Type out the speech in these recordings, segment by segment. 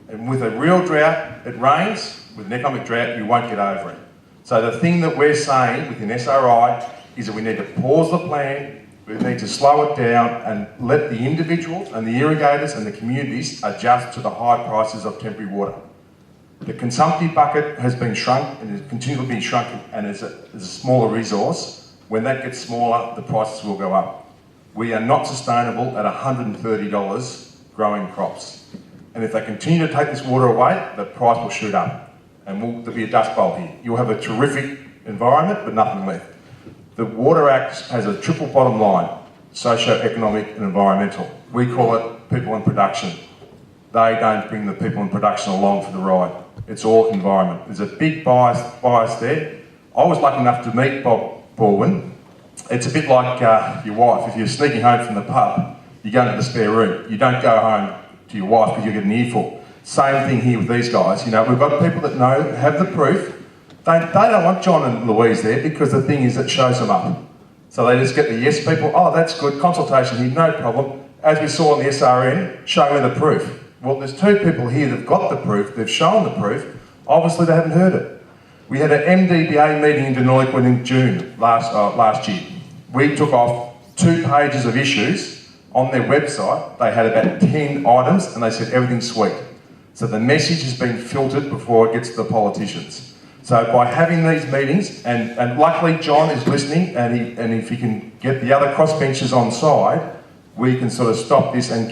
And with a real drought, it rains. With an economic drought, you won't get over it. So the thing that we're saying within SRI is that we need to pause the plan, we need to slow it down and let the individuals and the irrigators and the communities adjust to the high prices of temporary water. The consumptive bucket has been shrunk and is continually being shrunk and is a smaller resource. When that gets smaller, the prices will go up. We are not sustainable at $130 growing crops. And if they continue to take this water away, the price will shoot up and there'll be a dust bowl here. You'll have a terrific environment, but nothing left. The Water Act has a triple bottom line, socio-economic and environmental. We call it people in production. They don't bring the people in production along for the ride. It's all environment. There's a big bias there. I was lucky enough to meet Bob Baldwin. It's a bit like your wife. If you're sneaking home from the pub, you go into the spare room. You don't go home to your wife because you get an earful. Same thing here with these guys. You know, we've got people that know, have the proof. They don't want John and Louise there because the thing is it shows them up. So they just get the yes people, oh, that's good, consultation here, no problem. As we saw on the SRN, show me the proof. Well, there's two people here that've got the proof, they've shown the proof, obviously they haven't heard it. We had an MDBA meeting in Deniliquin in June last year. We took off 2 pages of issues on their website. They had about 10 items and they said everything's sweet. So the message has been filtered before it gets to the politicians. So by having these meetings, and luckily John is listening, and if he can get the other crossbenchers on side, we can sort of stop this and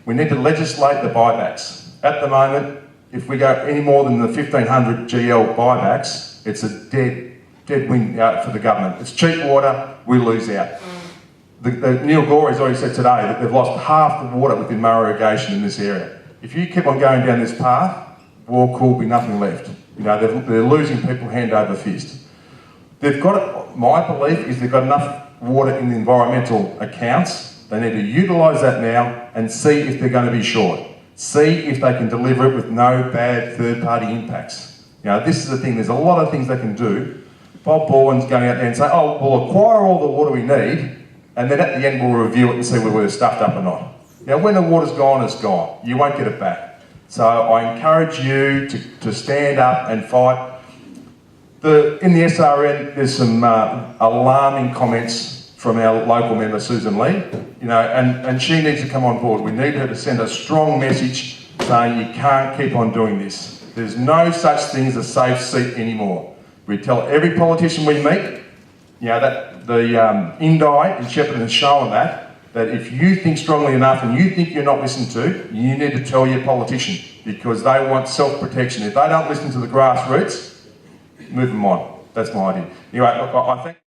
we need to legislate the buybacks. At the moment, if we go any more than the 1,500 GL buybacks, it's a dead win out for the government. It's cheap water, we lose out. Neil Gorey has already said today that they've lost half the water within Murray irrigation in this area. If you keep on going down this path, Walk will be nothing left. You know, they're losing people hand over fist. They've got, my belief is they've got enough water in the environmental accounts. They need to utilise that now and see if they're going to be short. See if they can deliver it with no bad third-party impacts. You know, this is the thing, there's a lot of things they can do. Bob Baldwin's going out there and say, oh, we'll acquire all the water we need, and then at the end we'll review it and see whether we're stuffed up or not. You know, when the water's gone, it's gone. You won't get it back. So I encourage you to stand up and fight. In the SRN, there's some alarming comments from our local member, Susan Lee, you know, and she needs to come on board. We need her to send a strong message saying you can't keep on doing this. There's no such thing as a safe seat anymore. We tell every politician we meet, you know, that the Indi in Shepparton has shown that if you think strongly enough and you think you're not listened to, you need to tell your politician because they want self-protection. If they don't listen to the grassroots, move them on. That's my idea. Anyway, I think...